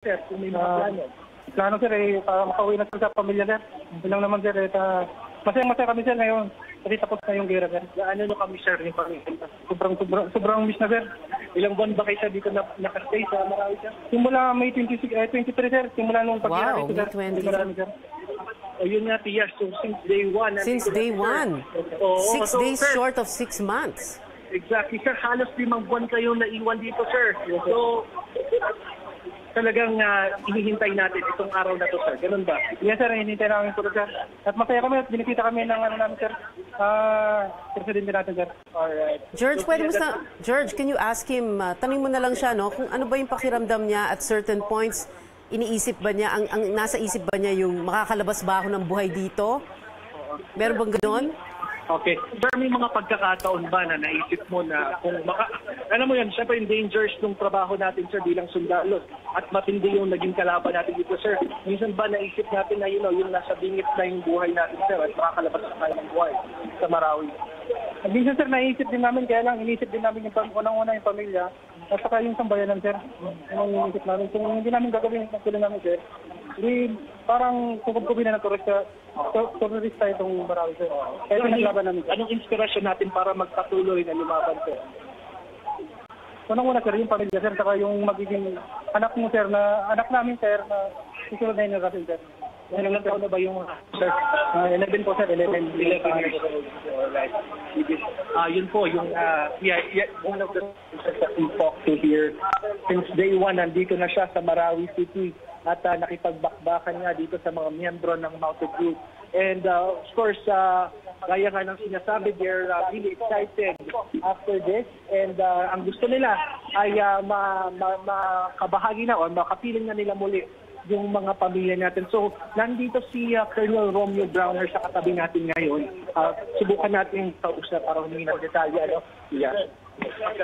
sir, kung may mga plano. Plano sir, makauwi na sir sa pamilya sir. Yun lang naman sir, masaya kami sir ngayon. Kasi tapos na yung gera sir. Ano nyo kami sir yung pamilya? Sobrang miss na sir. Ilang buwan ba kayo dito nakastay sa Marawi sir? Simula May 23 sir, simula nung pag-gera dito sir. Wow, May 20. Ayun nga tiyak, so since day one. Since day one. 6 days short of 6 months. Exactly sir, halos 5 buwan kayong naiwan dito sir. So, talagang hinihintay natin itong araw na to, sir. Ganun ba? Yes, sir. Hinihintay namin po, sir. At masaya kami at binikita kami ng namin, sir. Presidente natin, sir. Alright. George, George, can you ask him, tanong mo na lang siya, no? Kung ano ba yung pakiramdam niya at certain points, iniisip ba niya, ang nasa isip ba niya yung makakalabas ba ako ng buhay dito? Meron bang ganoon? Okay. Sir, may mga pagkakataon ba na naisip mo na kung alam mo yan, syempre yung dangers ng trabaho natin, sir, bilang sundalo at matindi yung naging kalaban natin dito, sir. Minsan ba naisip natin na yung nasa bingit na yung buhay natin, sir, at makakalabas na tayo ng buhay sa Marawi? Minsan, sir, naisip din namin, kaya lang inisip din namin yung unang-una yung pamilya at saka yung sambayanan, sir. Yung inisip namin. Kung hindi namin gagawin yung pagkulang namin, sir, parang kukubi na terorista itong Marawi, sir. Kaya pinaglaban namin, sir. Anong inspirasyon natin para magpatuloy na lumaban, sir? Unang-una, sir, yung pamilya, sir, saka yung magiging anak mo, sir, anak namin, sir, na susunod na generation, sir. Ilang taon na ba yung sir? 11 po, sir. 11 years old. Alright. Yun po, yung one of the things that we talked to here, since day one, nandito na siya sa Marawi City at nakipagbakbakan nga dito sa mga miyembro ng Maute Group. And of course, gaya nga ng sinasabi, they're really excited after this. And ang gusto nila ay makabahagi na o makapiling na nila muli yung mga pamilya natin. So, nandito si Colonel Romeo Browner sa katabi natin ngayon. Subukan natin kausap para humingi ng detalye. Ano? Yeah. Kasi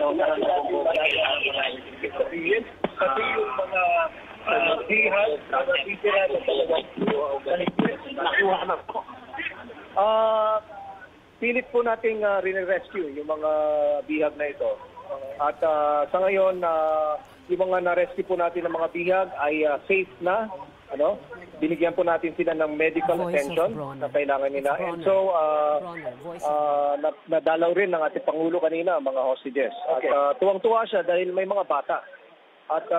yung mga bihag, natitira na talagang nakuha na po. Pilit po nating rin-rescue yung mga bihag na ito. At sa ngayon, yung mga na-rescue po natin ng mga bihag ay safe na. Binigyan po natin sila ng medical attention na kailangan nila. And so, nadalaw rin ng ating Pangulo kanina, mga hostages. At tuwang-tuwa siya dahil may mga bata. At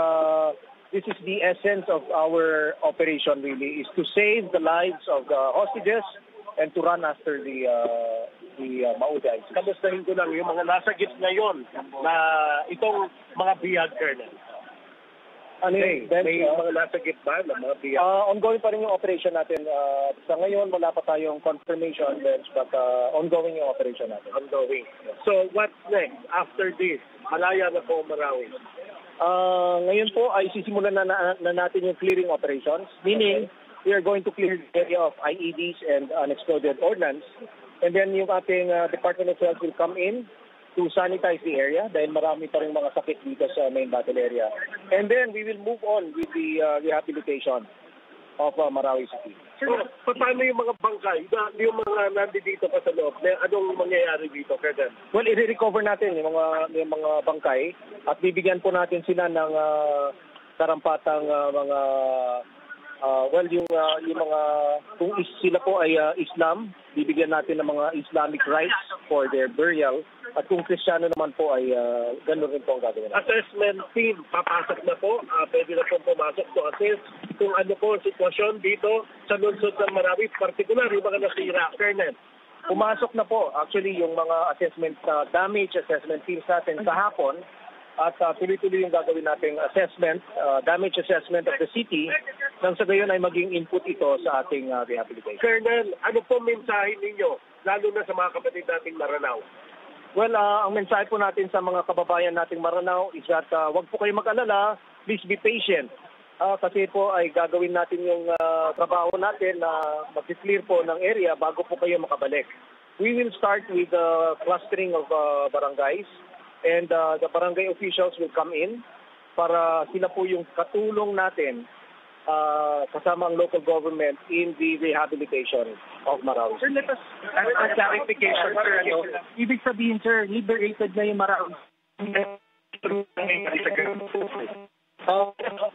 this is the essence of our operation really, is to save the lives of the hostages and to run after the Maute. Kamustahin ko lang yung mga nasa gitna ngayon na itong mga bihag, Colonel. May mga nasa gitna na mga bihag? Ongoing pa rin yung operation natin. Sa ngayon, wala pa tayong confirmation, but ongoing yung operation natin. Ongoing. So, what's next after this? Malaya na po Marawi. Ngayon po ay sisimulan na natin yung clearing operations, meaning we are going to clear the area of IEDs and unexploded ordnance. And then yung ating Department of Health will come in to sanitize the area dahil marami pa rin mga sakit dito sa main battle area. And then we will move on with the rehabilitation of Marawi City. So, paano yung mga bangkay? Yung mga nandito pa sa loob, anong mangyayari dito, Colonel? Well, i-recover natin yung mga bangkay at bibigyan po natin sila ng karampatang mga yung mga kung sila po ay Islam, bibigyan natin ng mga Islamic rites for their burial. At kung Kristiyano naman po ay gano'n rin po ang gagawin natin. Assessment team, papasok na po. Pwede na po pumasok to assess kung ano po ang sitwasyon dito sa lungsod ng Marawi, particular yung mga nasira. Colonel. Pumasok na po actually yung mga assessment, damage assessment teams natin kahapon. At tuloy-tuloy yung gagawin nating assessment, damage assessment of the city, nang sa gayon ay maging input ito sa ating rehabilitation. Colonel, ano po mensahe ninyo, lalo na sa mga kapatid nating Maranao? Well, ang mensahe po natin sa mga kababayan nating Maranao is that wag po kayo mag-alala, please be patient. Kasi po ay gagawin natin yung trabaho natin na mag-clear po ng area bago po kayo makabalik. We will start with the clustering of barangays. And the barangay officials will come in para sila po yung katulong natin kasama ang local government in the rehabilitation of Marawi. Sir, let us a clarification, sir. Ibig sabihin, sir, liberated na yung Marawi.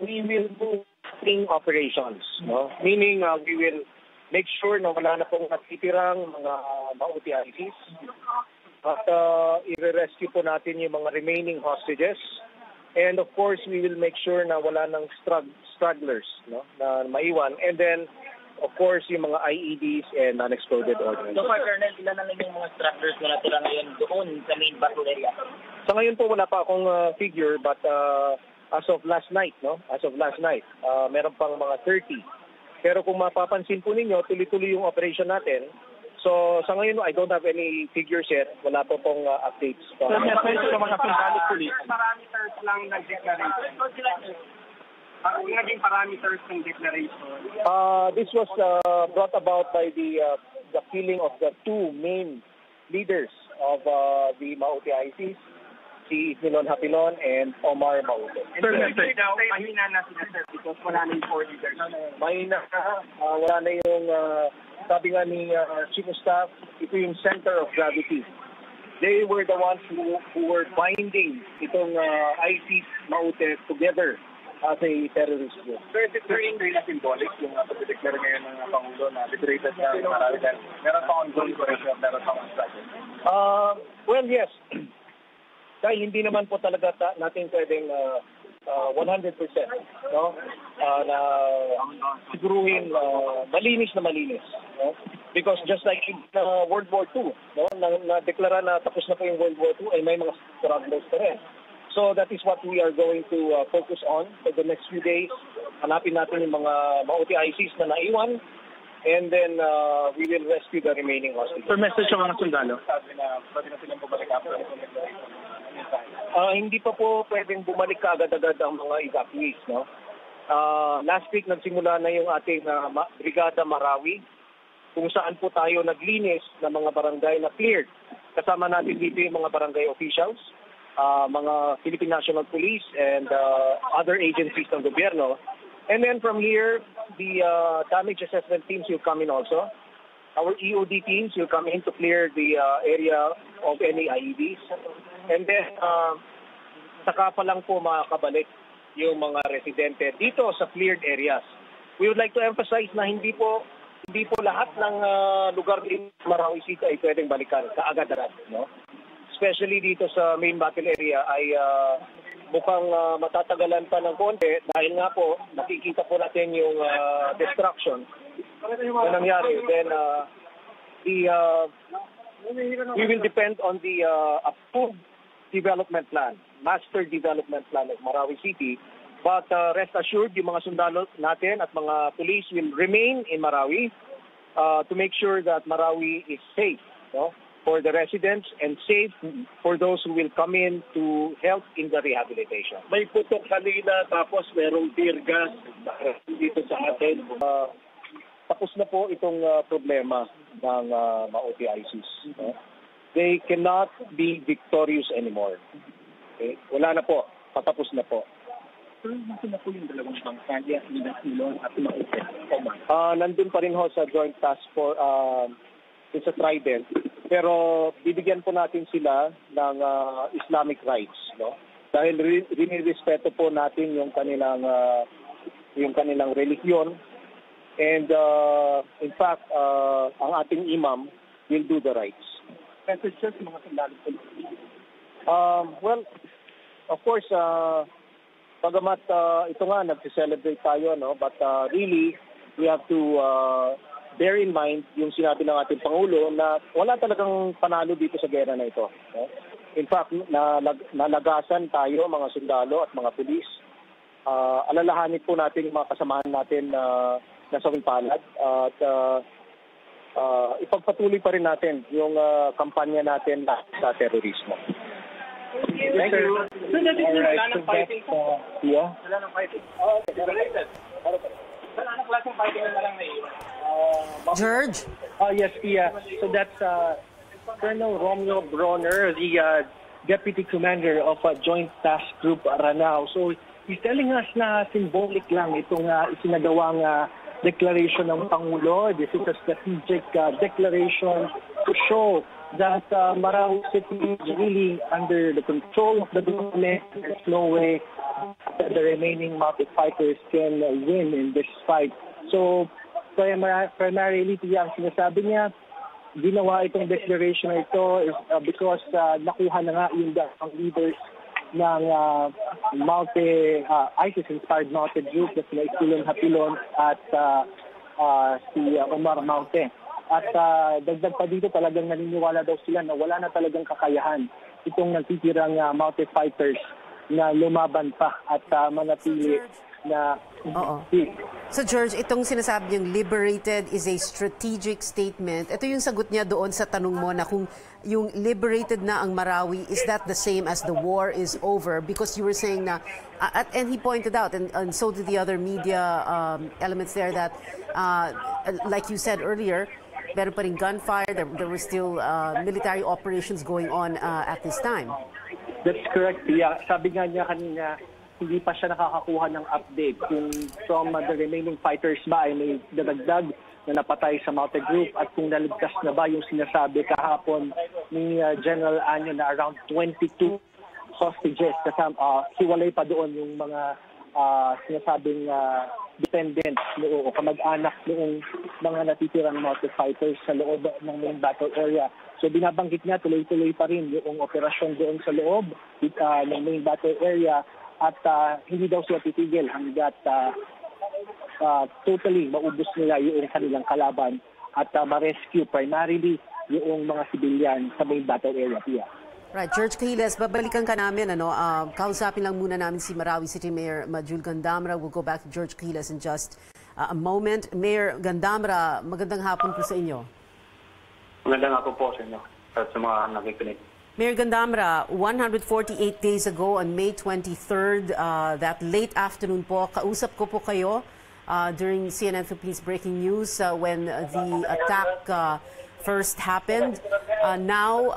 We will do sting operations, no? Meaning we will make sure na wala na pong natitirang mga Maute ICs at i-rescue po natin yung mga remaining hostages. And of course, we will make sure na wala ng stragglers, no, na maiwan. And then, of course, yung mga IEDs and unexploded ordnance. So far, Colonel, ilan na lang yung mga stragglers na natira ngayon doon sa main battle area? Sa ngayon po, wala pa akong figure, but as of last night, meron pang mga 30. Pero kung mapapansin po ninyo, tuloy-tuloy yung operation natin. So, sa ngayon, I don't have any figures yet. Wala po pong updates. So, sa mga sundalo police, parameters lang ng declaration. Ang naging parameters ng declaration. This was brought about by the killing of the two main leaders of the Maute ICs, si Milon Hapilon and Omar Maute. Sir, mahina na sila, sir, because wala na yung four leaders. Mahina na, wala na yung, sabi nga ni Chief of Staff, ito yung center of gravity. They were the ones who were binding itong ICs Maute together as a terrorist group. Sir, is it very symbolic yung pag-declare ngayon ng Pangulo na liberated na marami dahil meron pa ongoing operation, meron pa struggle? Well, yes. Dahil hindi naman po talaga natin pwedeng 100%, no? Na siguruhin malinis na malinis, no? Because just like in World War II, no, na-deklara na tapos na po yung World War II, ay may mga strugglers pa rin. So that is what we are going to focus on for the next few days. Hanapin natin yung mga Maute ICs na naiwan, and then we will rescue the remaining hostages. sir, message sa mga sundalo. Sabi na pwede na silang bumalik after the hindi pa po pwedeng bumalik kaagad-agad ang mga evacuees, no? Last week nagsimula na yung ating Brigada Marawi, kung saan po tayo naglinis ng mga barangay na cleared. Kasama natin dito yung mga barangay officials, mga Philippine National Police and other agencies ng gobyerno. And then from here, the damage assessment teams will come in also. Our EOD teams will come in to clear the area of any IEDs. And then, saka pa lang po makakabalik yung mga residente dito sa cleared areas. We would like to emphasize na hindi po lahat ng lugar din Marawi City ay pwedeng balikan kaagad-agad, no? Especially dito sa main battle area ay mukhang matatagalan pa ng konti dahil nga po nakikita po natin yung destruction na nangyari. Then we will depend on the approved development plan, master development plan of Marawi City. But rest assured, yung mga sundalo natin at mga police will remain in Marawi to make sure that Marawi is safe, no, for the residents and safe for those who will come in to help in the rehabilitation. May putok kanina tapos merong tear gas dito sa atin. Tapos na po itong problema ng Maute ICs. No? They cannot be victorious anymore. Okay? Wala na po. Patapos na po. Sir, natin na po yung dalawang bangkaya, Milon at Maute. Nandun pa rin ho sa Joint Task Force, sa Trident. Pero bibigyan po natin sila ng Islamic rights, no? Dahil rinirespeto po natin yung kanilang religion. And in fact, ang ating imam will do the rights. Messages mga sundalo po. Well, of course, pagamat ito nga, nag-celebrate tayo, no? But really, we have to bear in mind yung sinabi ng ating Pangulo na wala talagang panalo dito sa gera na ito. No? In fact, nalagasan tayo, mga sundalo at mga pulis. Alalahanin po natin yung mga kasamahan natin na nasa palad at ipagpatuloy pa rin natin yung kampanya natin sa terorismo. Thank you. Wala nang fighting. Yeah. Wala nang fighting. Wala nang klaseng fighting na lang naiiwan. George? Yes, Pia. So that's Colonel Romeo Bronner, the Deputy Commander of Joint Task Group Ranao. So he's telling us na symbolic lang itong isinagawang declaration ng Pangulo. This is a strategic declaration to show that Marawi City is really under the control of the government. There's no way the remaining Maute fighters can win in this fight. So, primarily, ang sinasabi niya, ginawa itong declaration na ito is because nakuha na nga yung ang leaders ng Maute, ISIS-inspired Maute group na sila Isilon Hapilon at si Omar Maute. At dagdag pa dito, talagang naniniwala daw sila na wala na talagang kakayahan itong nagtitirang Maute fighters na lumaban pa at manatili na... So George, itong sinasabi niyang liberated is a strategic statement. Ito yung sagot niya doon sa tanong mo na kung yung liberated na ang Marawi, is that the same as the war is over? Because you were saying na, and he pointed out, and so did the other media elements there, that like you said earlier, meron pa rin gunfire, there were still military operations going on at this time. That's correct. Yeah. Sabi nga niya kanina, hindi pa siya nakakakuha ng update kung from the remaining fighters ba ay may dadagdag na napatay sa Maute Group at kung naligtas na ba yung sinasabi kahapon ni General Anyo na around 22 hostages. Kasama, hiwalay pa doon yung mga sinasabing dependents o kamag-anak noong mga natitirang Maute fighters sa loob ng main battle area. So binabanggit niya tuloy-tuloy pa rin yung operasyon doon sa loob ng main battle area at hindi daw sila titigil hanggat totally maubos nila yung kanilang kalaban at ma-rescue primarily yung mga civilian sa main battle area. Right, George Cahiles, babalikan ka namin. Kausapin lang muna namin si Marawi City Mayor Majul Gandamra. We'll go back to George Cahiles in just a moment. Mayor Gandamra, magandang hapon po sa inyo. Magandang hapon po sa inyo at sa mga nakikinig. Mayor Gandamra, 148 days ago on May 23rd, that late afternoon po, kausap ko po kayo during CNN Philippines Breaking News when the attack first happened. Now,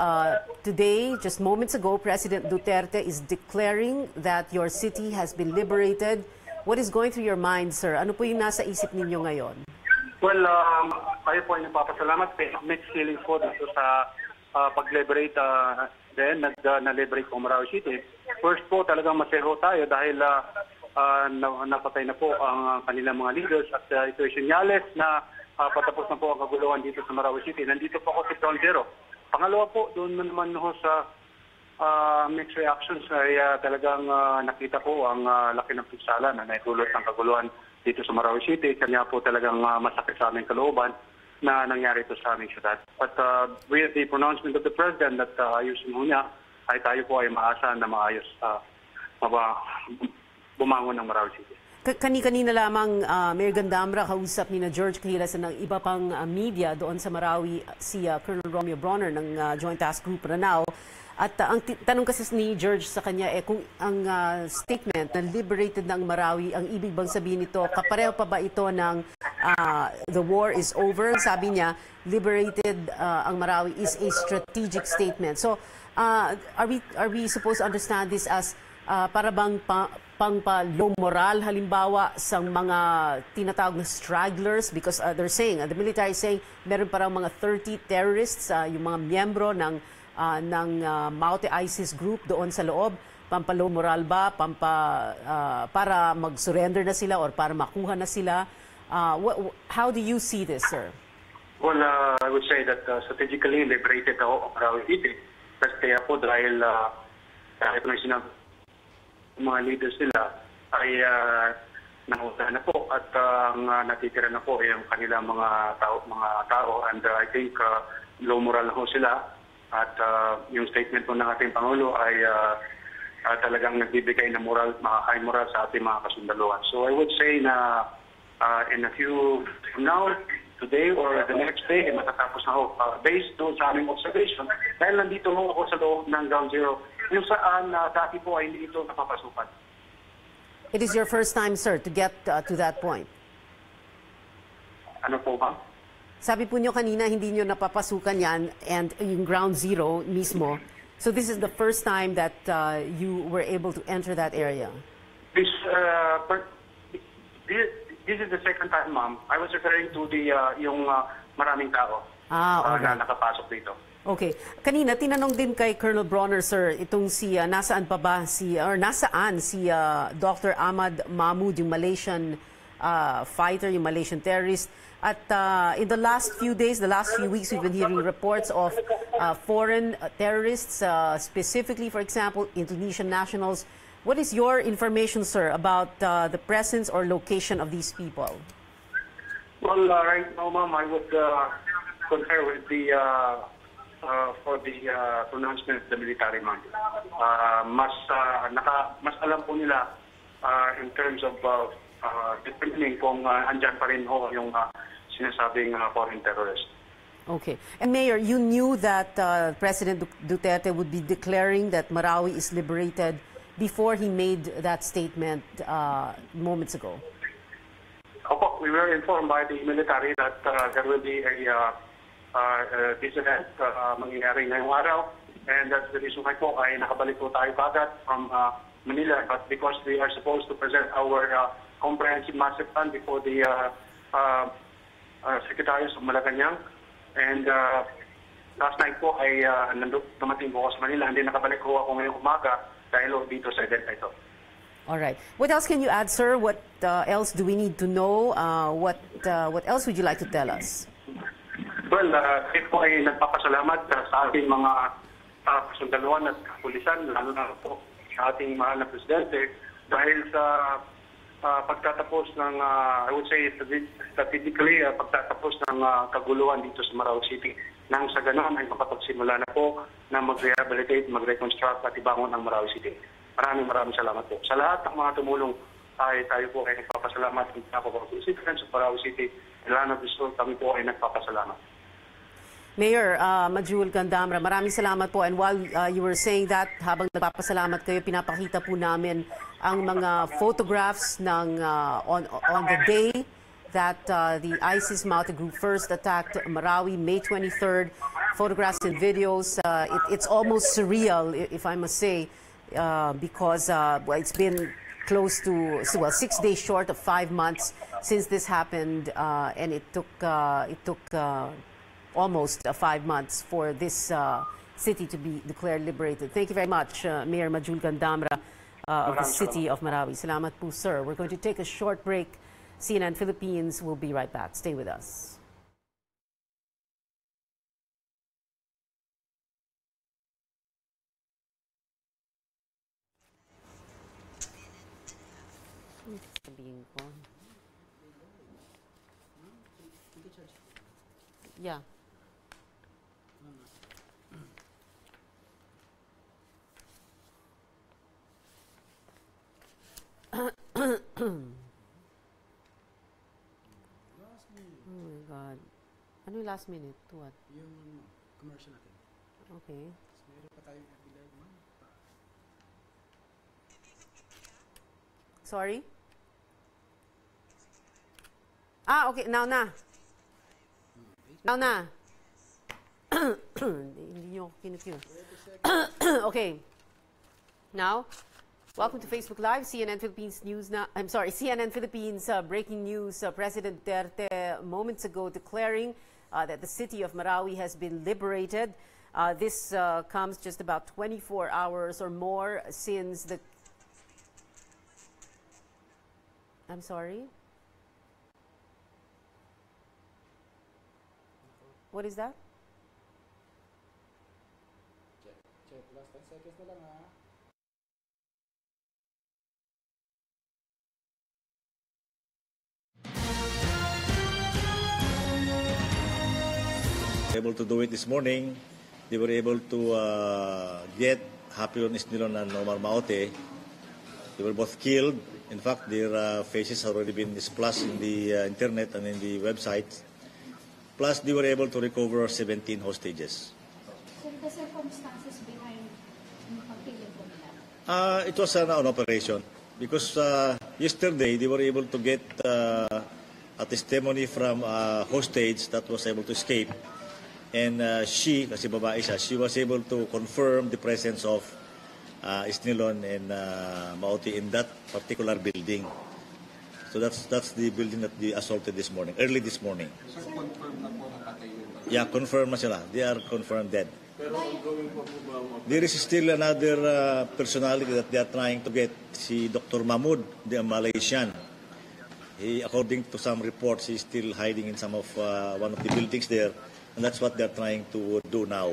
today, just moments ago, President Duterte is declaring that your city has been liberated. What is going through your mind, sir? Ano po yung nasa isip ninyo ngayon? Well, tayo po ay nagpapasalamat. Mixed feelings po dito sa pag-liberate na-liberate po Marawi City. First po, talagang masero tayo dahil napatay na po ang kanilang mga leaders at ito ay senyales na patapos na po ang kaguluhan dito sa Marawi City. Nandito po ako sa Ground Zero. Pangalawa po, doon naman ho sa mixed reactions ay talagang nakita po ang laki ng pinsala na naitulot ng kaguluhan dito sa Marawi City. Kanya po talagang masakit sa aming kalooban na nangyari ito sa aming syudad. But with the pronouncement of the President that ayusin mo niya, ay tayo po ay maasa na maayos bumangon ng Marawi City. Kanina lamang, Mayor Gandamra, kausap ni na George Cahiles ng iba pang media doon sa Marawi, si Colonel Romeo Bronner ng Joint Task Group Ranao. At ang tanong kasi ni George sa kanya, kung ang statement na liberated ng Marawi, ang ibig bang sabihin nito, kapareho pa ba ito ng the war is over? Sabi niya, liberated ang Marawi is a strategic statement. So, are we supposed to understand this as para bang pangpa-low moral halimbawa sa mga tinatawag na stragglers? Because they're saying, the military is saying, meron parang mga 30 terrorists, yung mga miyembro ng Maute ISIS group doon sa loob. Pampalow moral ba? Para mag-surrender na sila or para makuha na sila? How do you see this, sir? Well, I would say that strategically liberated ako ang Marawi City. Kaya po dahil kahit may sinabi mga leaders nila ay nanguta na po at natitira na po yung kanilang mga tao and I think low moral na po sila. At yung statement po ng ating Pangulo ay talagang nagbibigay ng moral, makakain moral sa ating mga kasundaluhan. So I would say na in a few from now, today or the next day, matatapos na ho. Based doon sa aming observation, dahil nandito ho ako sa loob ng Ground Zero, yung saan dati po ay hindi ito napapasukan. It is your first time, sir, to get to that point. Ano po ba? Sabi po nyo kanina, hindi nyo napapasukan yan and yung Ground Zero mismo. So this is the first time that you were able to enter that area? This is the second time, ma'am. I was referring to the yung maraming tao na nakapasok dito. Okay. Kanina, tinanong din kay Colonel Bronner, sir, itong si, nasaan pa ba or nasaan si Dr. Ahmad Mahmoud, yung Malaysian fighter, yung Malaysian terrorist. At in the last few days, the last few weeks, we've been hearing reports of foreign terrorists, specifically, for example, Indonesian nationals. What is your information, sir, about the presence or location of these people? Well, right now, ma'am, I would concur with the for the pronouncement of the military man. Mas alam po nila in terms of determining kung andyan pa rin ho yung sinasabing foreign terrorist. Okay. And Mayor, you knew that President Duterte would be declaring that Marawi is liberated before he made that statement moments ago. Opo, we were informed by the military that there will be a this event mangyayari ngayong araw, and that's the reason why po ay nakabalik po tayo agad from Manila, but because we are supposed to present our comprehensive master plan before the secretaries of Malacanang, and last night po ay dumating po ako sa Manila, hindi nakabalik po ako ngayong umaga dahil dito sa event ito. All right. What else can you add, sir? What else do we need to know? What else would you like to tell us? Well, ito po ay nagpapasalamat sa ating mga kasundaluan at kapulisan, lalo na po sa ating mahal na presidente, dahil sa pagtatapos ng, I would say, strategically, pagtatapos ng kaguluhan dito sa Marawi City. Nang sa ganon ay makapagsimula na po na mag-rehabilitate, mag-reconstruct at ibangon ang Marawi City. Maraming salamat po. Sa lahat ng mga tumulong ay tayo po ay nagpapasalamat sa citizens of Marawi City. Lalo na gusto kami po ay nagpapasalamat. Mayor Majul Gandamra, maraming salamat po. And while you were saying that, habang nagpapasalamat kayo, pinapakita po namin ang mga photographs ng on the day that the ISIS Maute group first attacked Marawi, May 23rd. Photographs and videos. It's almost surreal, if I must say, because it's been close to 6 days short of 5 months since this happened, and it took almost 5 months for this city to be declared liberated. Thank you very much, Mayor Majul Gandamra of the city of Marawi. Salamat po, sir. We're going to take a short break. CNN Philippines will be right back. Stay with us. Yeah. Oh my God. Ano yung last minute? What? Yung commercial natin. Okay. Meron pa tayong epilag, ma'am. Sorry? Okay. Now na. Now na. Hindi nyo ako kinukyo. Okay. Now, welcome to Facebook Live, CNN Philippines News. CNN Philippines breaking news. President Duterte moments ago declaring that the city of Marawi has been liberated. This comes just about 24 hours or more since the... I'm sorry? What is that? Check. Last 10 seconds na lang, ha? Able to do it this morning. They were able to get Hapilon Isnilon and Omar Maute. They were both killed. In fact, their faces have already been splashed in the internet and in the website. Plus, they were able to recover 17 hostages. So, the circumstances behind yung pagpiling po nila? It was an operation because yesterday they were able to get a testimony from a hostage that was able to escape. And she, kasi babae siya, she was able to confirm the presence of Isnilon and Maute in that particular building. So that's the building that they assaulted this morning, early this morning. Sir, confirm na po nakatay yun. Yeah, confirmed na sila. They are confirmed dead. Pero ongoing pa po ba? There is still another personality that they are trying to get, si Dr. Mahmoud, the Malaysian. He, according to some reports, he's still hiding in some of one of the buildings there, and that's what they're trying to do now.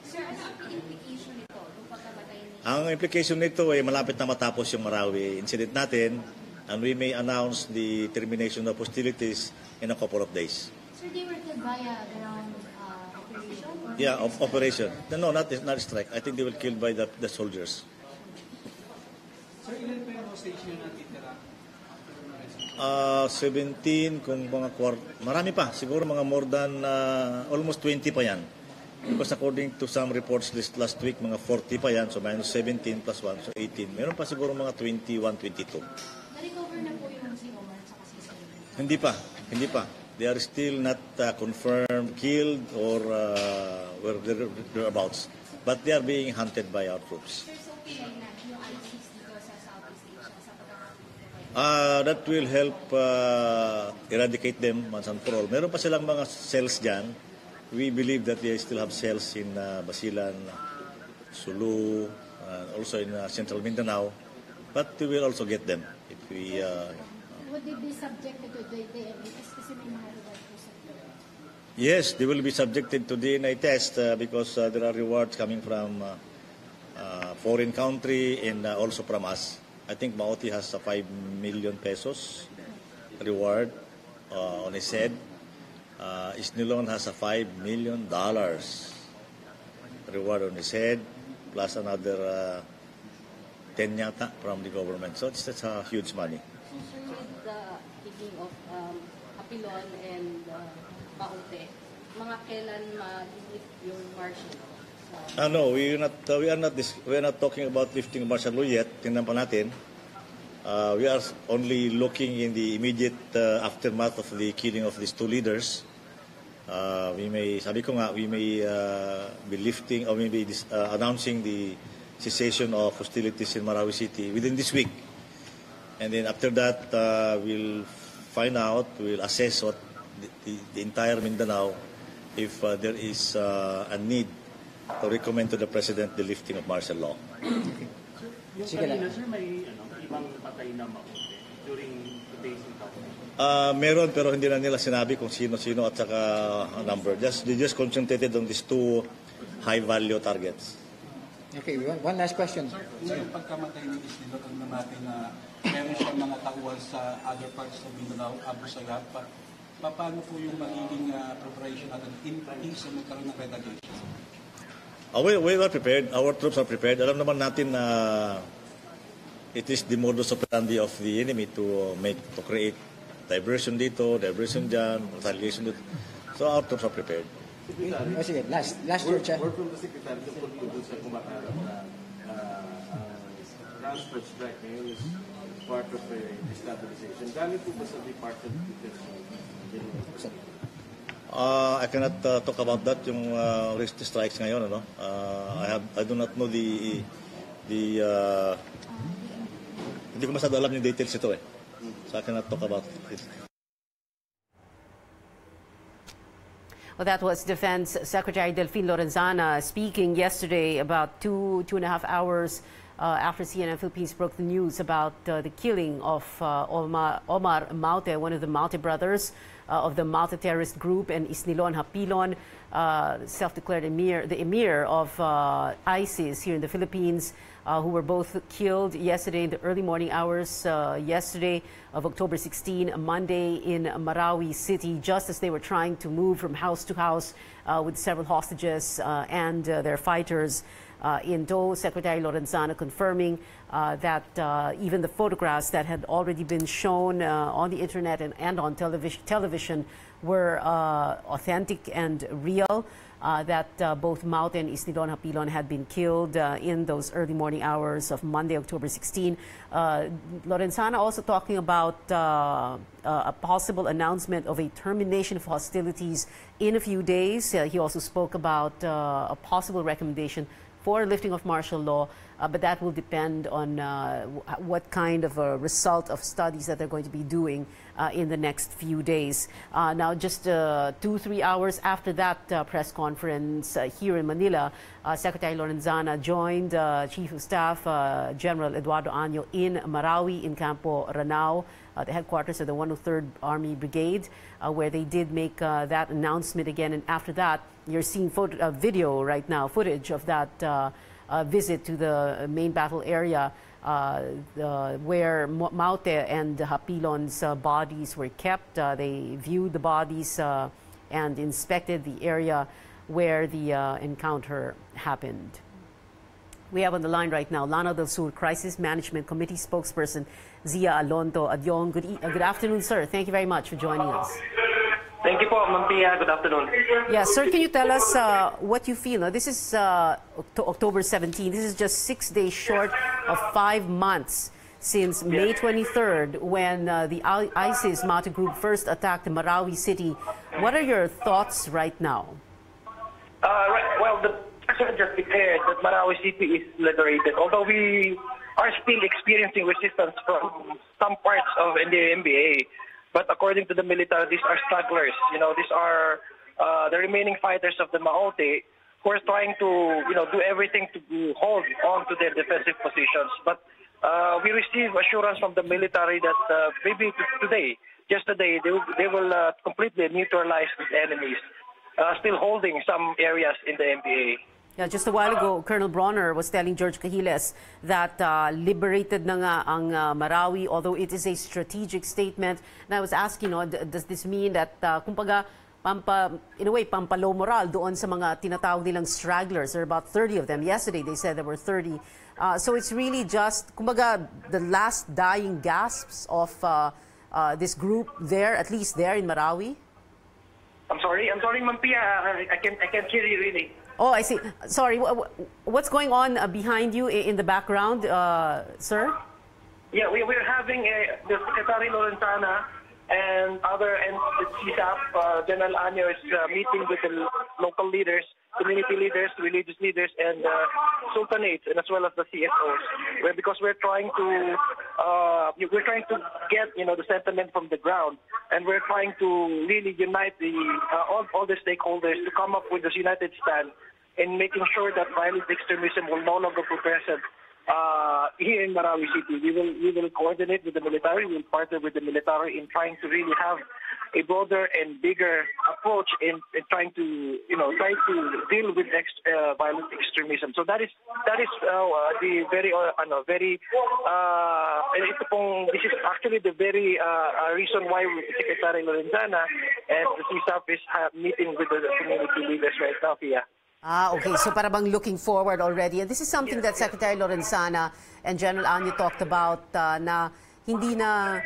Sir, ano ang implication nito? Kung pagkamatay ni... Ang implication nito ay malapit na matapos yung Marawi incident natin, and we may announce the termination of hostilities in a couple of days. Sir, they were killed via ground operation? Or Yeah, of operation. No, not strike. I think they were killed by the soldiers. Sir, ilan po yung hostage yung natitira? 17 kung mga marami pa, siguro mga more than almost 20 pa yan. Because according to some reports last week, mga 40 pa yan, so minus 17 plus 1, so 18. Meron pa siguro mga 21, 22. na-recover na po yung si Omar at saka si Salim? Hindi pa. They are still not confirmed killed or where thereabouts. But they are being hunted by our troops. Sir, so pilay na yung ISIS dito sa Southeast Asia sa pagkakataon? That will help eradicate them once and for all. Meron pa silang mga cells dyan. We believe that they still have cells in Basilan, Sulu, also in Central Mindanao. But we will also get them if we... Would they be subjected to the DNA test kasi may mga reward po sa Yes, they will be subjected to DNA test because there are rewards coming from foreign country and also from us. I think Maute has 5 million pesos reward on his head. Isnilon has a $5 million reward on his head, plus another 10 yata from the government. So that's huge money. Sir, with the taking of Apilon and Maute, mga kailan ma-lift yung martial law? No, we are not talking about lifting martial law yet. Tingnan pa natin. We are only looking in the immediate aftermath of the killing of these two leaders. We may be lifting or maybe announcing the cessation of hostilities in Marawi City within this week. And then after that, we'll find out, we'll assess what the entire Mindanao if there is a need to recommend to the President the lifting of martial law. Yung kanina, sir, may ibang patay na Maute during today's encounter? Meron, pero hindi na nila sinabi kung sino-sino at saka number. They just concentrated on these two high-value targets. Okay, one last question. Sir, yung pagkamatay ni Isnilon, alam natin na meron siyang mga tauhan sa other parts of Mindanao, Abu Sayyaf. Paano po yung magiging preparation natin in case na magkaroon ng retaliation? We are prepared. Our troops are prepared. Alam naman natin na it is the modus operandi of the enemy to create diversion dito, diversion dyan, retaliation dito. So our troops are prepared. Oh, sige, last word siya. Word from the Secretary to put you sa kumakaharap na transport strike ngayon is part of a destabilization. Galing po ba sa Department of Defense? I cannot talk about that, yung risk strikes ngayon. Ano? I do not know the hindi ko masyado alam yung details ito eh. So I cannot talk about it. Well, that was Defense Secretary Delfin Lorenzana speaking yesterday about two and a half hours after CNN Philippines broke the news about the killing of Omar Maute, one of the Maute brothers of the Maute terrorist group, and Isnilon Hapilon, self-declared the emir of ISIS here in the Philippines, who were both killed yesterday in the early morning hours yesterday of October 16, Monday in Marawi City, just as they were trying to move from house to house with several hostages and their fighters in tow. Secretary Lorenzana confirming that even the photographs that had already been shown on the internet and on television were authentic and real. That both Maute and Isnilon Hapilon had been killed in those early morning hours of Monday, October 16. Lorenzana also talking about a possible announcement of a termination of hostilities in a few days. He also spoke about a possible recommendation for lifting of martial law but that will depend on what kind of a result of studies that they're going to be doing in the next few days. Now, just 2-3 hours after that press conference here in Manila, Secretary Lorenzana joined Chief of Staff General Eduardo Año in Marawi, in Campo Ranao, the headquarters of the 103rd Army Brigade, where they did make that announcement again. And after that, you're seeing video right now, footage of that visit to the main battle area where Maute and Hapilon's bodies were kept. They viewed the bodies and inspected the area where the encounter happened. We have on the line right now Lanao del Sur Crisis Management Committee spokesperson Zia Alonto Adyong. Good afternoon, sir. Thank you very much for joining us. Thank you po, Ma'am Pia. Good afternoon. Yeah, sir, can you tell us what you feel? Now, this is October 17. This is just 6 days short of 5 months since May 23rd, when the ISIS Maute group first attacked Marawi City. What are your thoughts right now? Well, the president just declared that Marawi City is liberated, although we are still experiencing resistance from some parts of the MBA. But according to the military, these are stragglers. You know, these are the remaining fighters of the Maute who are trying to, do everything to hold on to their defensive positions. But we receive assurance from the military that maybe just today, they will completely neutralize these enemies, still holding some areas in the MBA. Yeah, just a while ago, Colonel Bronner was telling George Cahiles that liberated na nga ang Marawi, although it is a strategic statement. And I was asking, does this mean that, kumbaga, in a way, pampalo moral doon sa mga tinatawag nilang stragglers? There are about 30 of them. Yesterday, they said there were 30. So it's really just, kumbaga, the last dying gasps of this group there, at least there in Marawi? I'm sorry, Ma'am Pia. I can't hear you really. Oh, I see. Sorry, what's going on behind you in the background, sir? Yeah, we're having the Secretary Lorenzana and the CSAP, General Año is meeting with the local leaders, community leaders, religious leaders, and sultanates, and as well as the CSOs. Because we're trying to get the sentiment from the ground, and we're trying to really unite all the stakeholders to come up with this united stand in making sure that violent extremism will no longer be present here in Marawi City. We will coordinate with the military. We'll partner with the military in trying to really have a broader and bigger approach in trying to deal with violent extremism. So that is the very this is actually the very reason why Secretary Lorenzana and the CSAP is meeting with the community leaders right now here. Okay. So parang looking forward already. And this is something that Secretary Lorenzana and General Año talked about na hindi na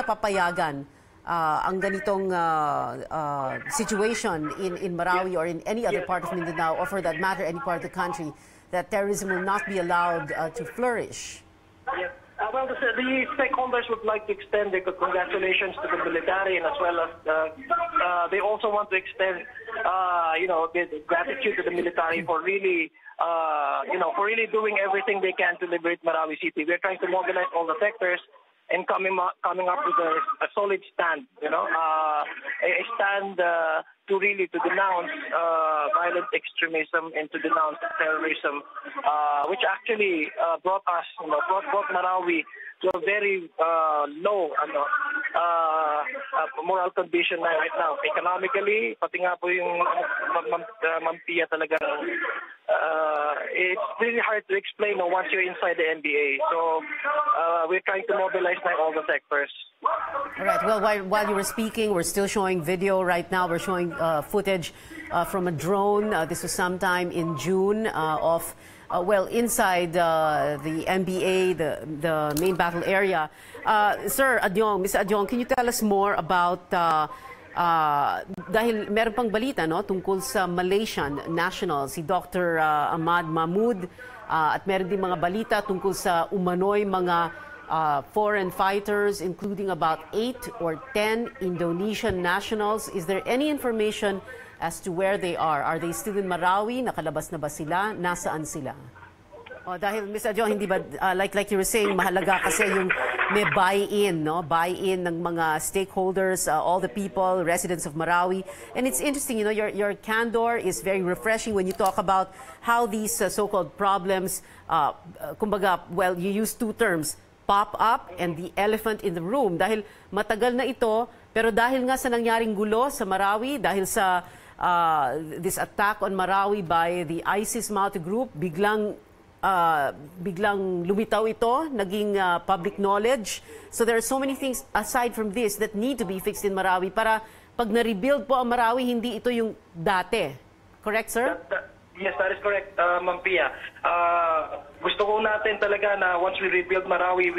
papayagan ang ganitong situation in Marawi or in any other part of Mindanao, or for that matter, any part of the country, that terrorism will not be allowed to flourish. Yes. Well, the stakeholders would like to extend their congratulations to the military, and as well as they also want to extend, the gratitude to the military for really, doing everything they can to liberate Marawi City. We're trying to mobilize all the sectors and coming up with a solid stand, a stand to denounce violent extremism and to denounce terrorism, which actually brought Marawi to a very low moral condition right now. Economically, pati nga po yung Ma'am Pia talagang it's really hard to explain once you're inside the NBA. So we're trying to mobilize all the sectors. All right. Well, while you were speaking, we're still showing video right now. We're showing footage from a drone. This was sometime in June of inside the NBA, the main battle area. Sir Adyong, Mr. Adyong, can you tell us more about dahil meron pang balita tungkol sa Malaysian national, si Dr. Ahmad Mahmoud, at meron din mga balita tungkol sa umano'y mga foreign fighters, including about 8 or 10 Indonesian nationals. Is there any information as to where they are? Are they still in Marawi? Nakalabas na ba sila? Nasaan sila? Dahil Ms. Adjo, hindi ba like you were saying, mahalaga kasi yung may buy-in, no? Buy-in ng mga stakeholders, all the people, residents of Marawi. And it's interesting, your candor is very refreshing when you talk about how these so-called problems, kumbaga, well, you use two terms, pop up and the elephant in the room. Dahil matagal na ito, pero dahil nga sa nangyaring gulo sa Marawi, dahil sa this attack on Marawi by the ISIS Maute group, biglang lumitaw ito, naging public knowledge. So there are so many things aside from this that need to be fixed in Marawi para pag na-rebuild po ang Marawi, hindi ito yung dati. Correct, sir? Yes, that is correct, Ma'am Pia. Gusto ko natin talaga na once we rebuild Marawi,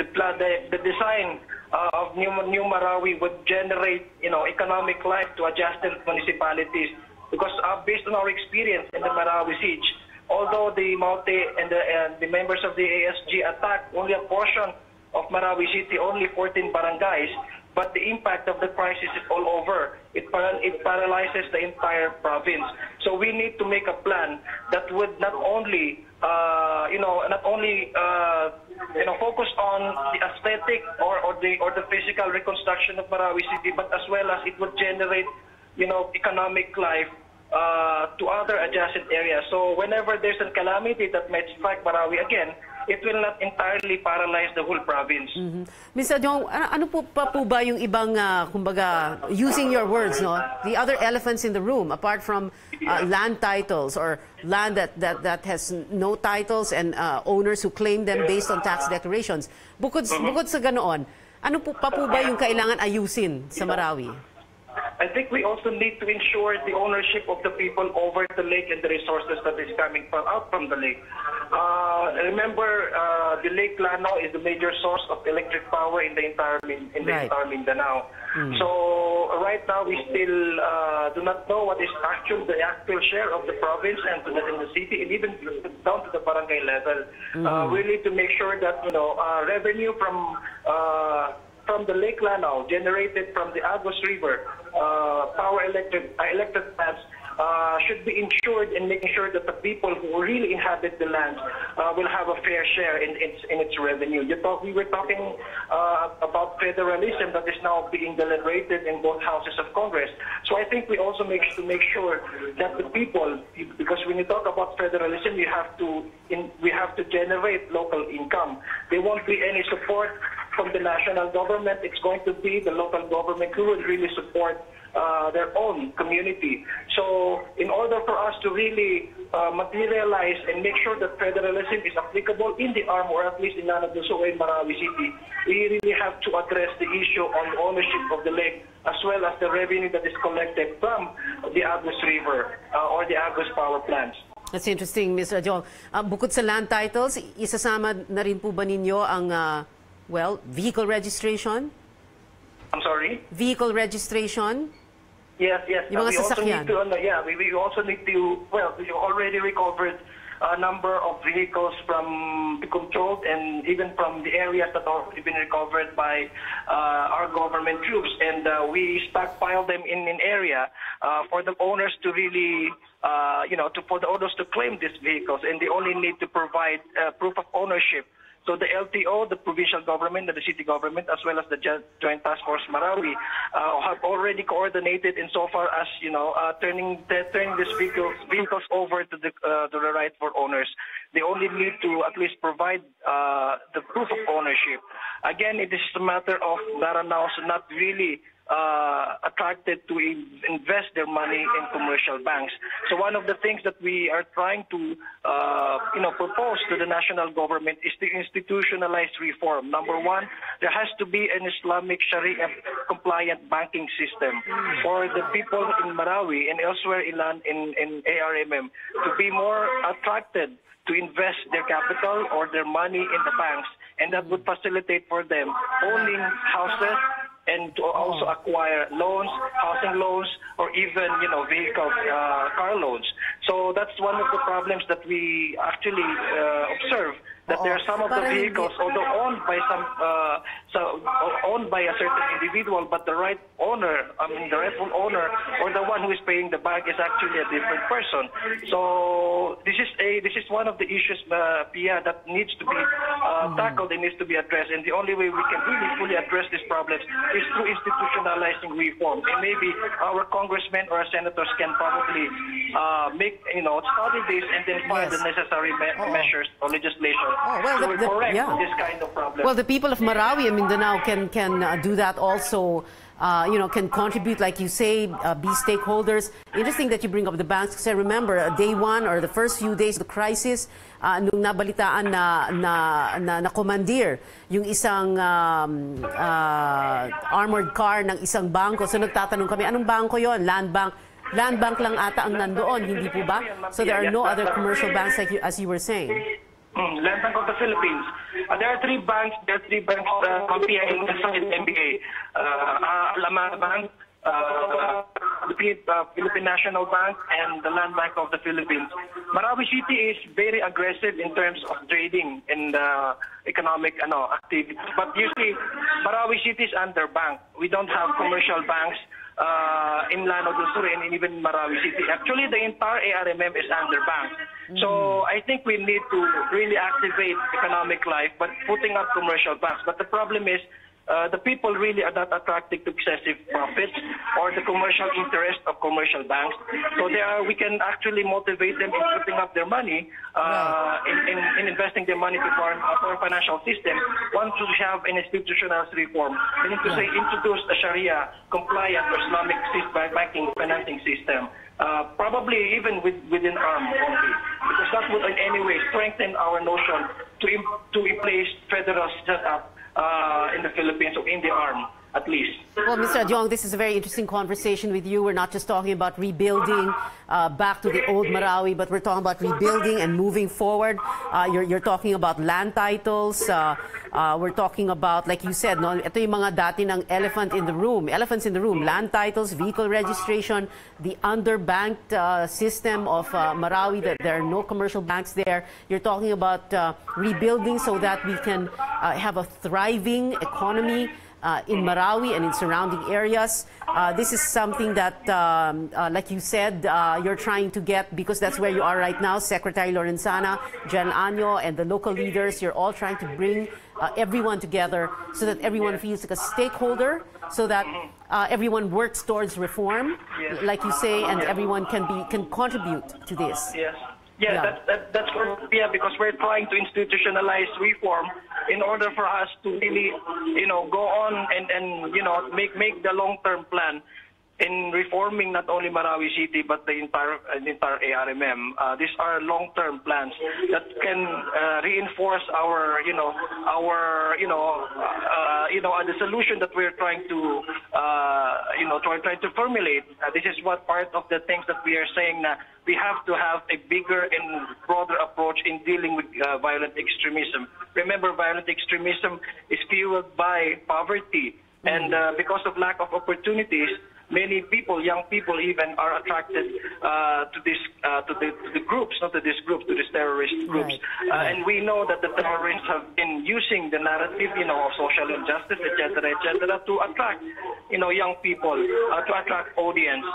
the design of new Marawi would generate, economic life to adjacent municipalities. Because based on our experience in the Marawi siege, although the Maute and the members of the ASG attacked only a portion of Marawi City, only 14 barangays, but the impact of the crisis is all over. It paralyzes the entire province. So we need to make a plan that would not only focus on the aesthetic or the physical reconstruction of Marawi City, but as well as it would generate, economic life to other adjacent areas. So whenever there's a calamity that might strike Marawi again, it will not entirely paralyze the whole province. Mr. Adjong, ano po ba yung ibang, kumbaga, using your words, no? The other elephants in the room, apart from land titles or land that has no titles and owners who claim them based on tax declarations. Bukod sa ganoon, ano po ba yung kailangan ayusin sa Marawi? I think we also need to ensure the ownership of the people over the lake and the resources that is coming out from the lake. Remember, the Lake Lanao is the major source of electric power in the entire Mindanao. So right now we still do not know what is the actual share of the province and in the city, and even down to the barangay level. We need to make sure that revenue from the Lake Lanao generated from the Agus River electric plants should be insured and making sure that the people who really inhabit the land will have a fair share in its revenue. We were talking about federalism that is now being deliberated in both houses of Congress. So I think we also make sure that the people, because when you talk about federalism, we have to generate local income. There won't be any support from the national government. It's going to be the local government who will really support their own community. So in order for us to really materialize and make sure that federalism is applicable in the ARM, or at least in Lanao and Marawi City, we really have to address the issue on the ownership of the lake as well as the revenue that is collected from the Agus River or the Agus power plants. That's interesting, Mr. Adjong. Bukod sa land titles, isasama na rin po ba ninyo ang vehicle registration? I'm sorry? Vehicle registration? Yes. Yung mga sasakyan. We also need to, we already recovered a number of vehicles from the controlled and even from the areas that have already been recovered by our government troops. And we stockpile them in an area for the owners to really, for the owners to claim these vehicles. And they only need to provide proof of ownership. So the LTO, the provincial government, and the city government, as well as the Joint Task Force Marawi, have already coordinated insofar as turning these vehicles over to the rightful owners. They only need to at least provide the proof of ownership. Again, it is a matter of Daranaos not really attracted to invest their money in commercial banks. So one of the things that we are trying to propose to the national government is to institutionalize reform. Number one, there has to be an Islamic Sharia compliant banking system for the people in Marawi and elsewhere in ARMM to be more attracted to invest their capital or their money in the banks, and that would facilitate for them owning houses and to also acquire loans, housing loans, or even, vehicle, car loans. So that's one of the problems that we actually observe that there are some of the vehicles, although owned by owned by a certain individual, but the right owner, the rightful owner, or the one who is paying the bank is actually a different person. So this is one of the issues, Pia, that needs to be tackled and needs to be addressed. And the only way we can really fully address these problems is through institutionalizing reform. And maybe our congressmen or senators can probably study this and then find the necessary measures or legislation to correct this kind of problem. Well, the people of Marawi and Mindanao can do that also. Can contribute, like you say, be stakeholders. Interesting that you bring up the banks, because I remember day one or the first few days of the crisis, nung nabalitaan na commandeer yung isang armored car ng isang bangko. So nagtatanong kami, anong bangko yon? Land Bank. Land Bank lang ata ang nandoon, hindi po ba? So there are no other commercial banks, like as you were saying. Land Bank of the Philippines. There are three banks. There are three banks in the NBA. Lamang Bank, the Philippine National Bank, and the Land Bank of the Philippines. Marawi City is very aggressive in terms of trading and economic activities. But you see, Marawi City is underbanked. We don't have commercial banks in Lanao del Sur and even Marawi City. Actually, the entire ARMM is underbanked. So I think we need to really activate economic life, but putting up commercial banks. But the problem is, the people really are not attracted to excessive profits or the commercial interest of commercial banks. So we can actually motivate them in putting up their money, in investing their money to our financial system. Once we have an institutional reform, we need to say introduce a Sharia compliant or Islamic banking financing system. Probably even within ARM only, because that would in any way strengthen our notion to place federal setup in the Philippines, or in the ARM, at least. Well, Mr. Adyong, this is a very interesting conversation with you. We're not just talking about rebuilding back to the old Marawi, but we're talking about rebuilding and moving forward. You're talking about land titles. We're talking about, like you said, ito yung mga dati ng elephants in the room, land titles, vehicle registration, the underbanked system of Marawi, that there are no commercial banks there. You're talking about rebuilding so that we can have a thriving economy in Marawi and in surrounding areas. This is something that, like you said, you're trying to get, because that's where you are right now. Secretary Lorenzana, Jan Anyo, and the local leaders, you're all trying to bring everyone together so that everyone feels like a stakeholder, so that everyone works towards reform, like you say, and everyone can contribute to this. Yes. That's correct. Yeah, because we're trying to institutionalize reform in order for us to really, go on and make the long-term plan in reforming not only Marawi City but the entire ARMM. These are long-term plans that can reinforce the solution that we're trying to trying to formulate. This is what part of the things that we are saying that we have to have a bigger and broader approach in dealing with violent extremism. Remember, violent extremism is fueled by poverty, and because of lack of opportunities, many people, young people even, are attracted to these terrorist groups. And we know that the terrorists have been using the narrative, of social injustice, etc., to attract, young people, to attract audience.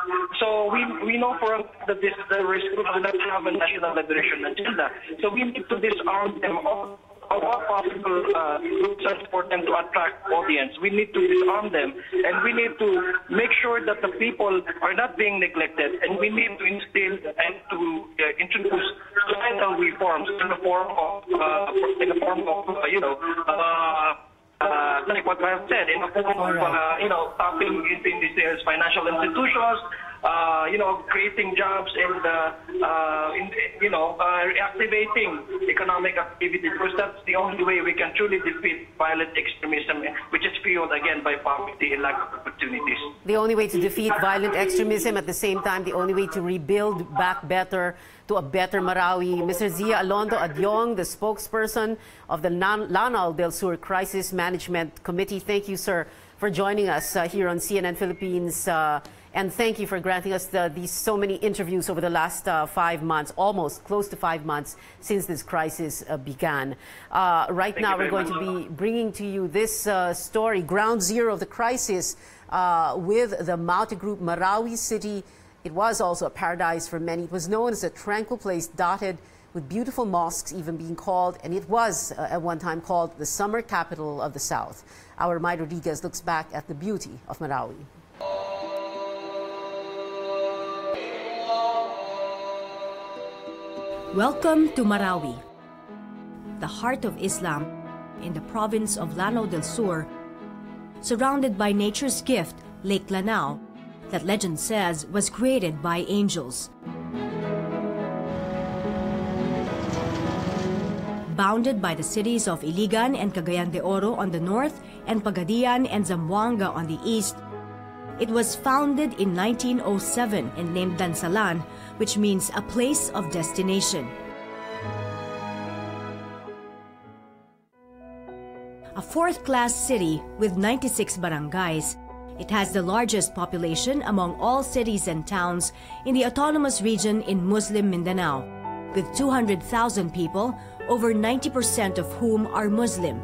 So we know for a fact that these terrorist groups do not have a national liberation agenda. So we need to disarm them all possible groups for them to attract audience. We need to disarm them, and we need to make sure that the people are not being neglected, and we need to instill and to introduce societal reforms in the form of like what I have said, in the form of tapping into these financial institutions, creating jobs and reactivating economic activity, because that's the only way we can truly defeat violent extremism, which is fueled again by poverty and lack of opportunities. The only way to defeat violent extremism, at the same time, the only way to rebuild back better to a better Marawi. Mr. Zia Alondo Adyong, the spokesperson of the Lanao del Sur Crisis Management Committee. Thank you, sir, for joining us here on CNN Philippines And thank you for granting us these so many interviews over the last 5 months, almost close to 5 months since this crisis began. Right now, we're going to be bringing to you this story, ground zero of the crisis, with the Maute Group, Marawi City. It was also a paradise for many. It was known as a tranquil place dotted with beautiful mosques even being called, and it was at one time called the summer capital of the South. Our Maite Rodriguez looks back at the beauty of Marawi. Welcome to Marawi, the heart of Islam in the province of Lanao del Sur, surrounded by nature's gift, Lake Lanao, that legend says was created by angels. Bounded by the cities of Iligan and Cagayan de Oro on the north and Pagadian and Zamboanga on the east, it was founded in 1907 and named Dansalan, which means a place of destination. A fourth-class city with 96 barangays, it has the largest population among all cities and towns in the autonomous region in Muslim Mindanao, with 200,000 people, over 90% of whom are Muslim.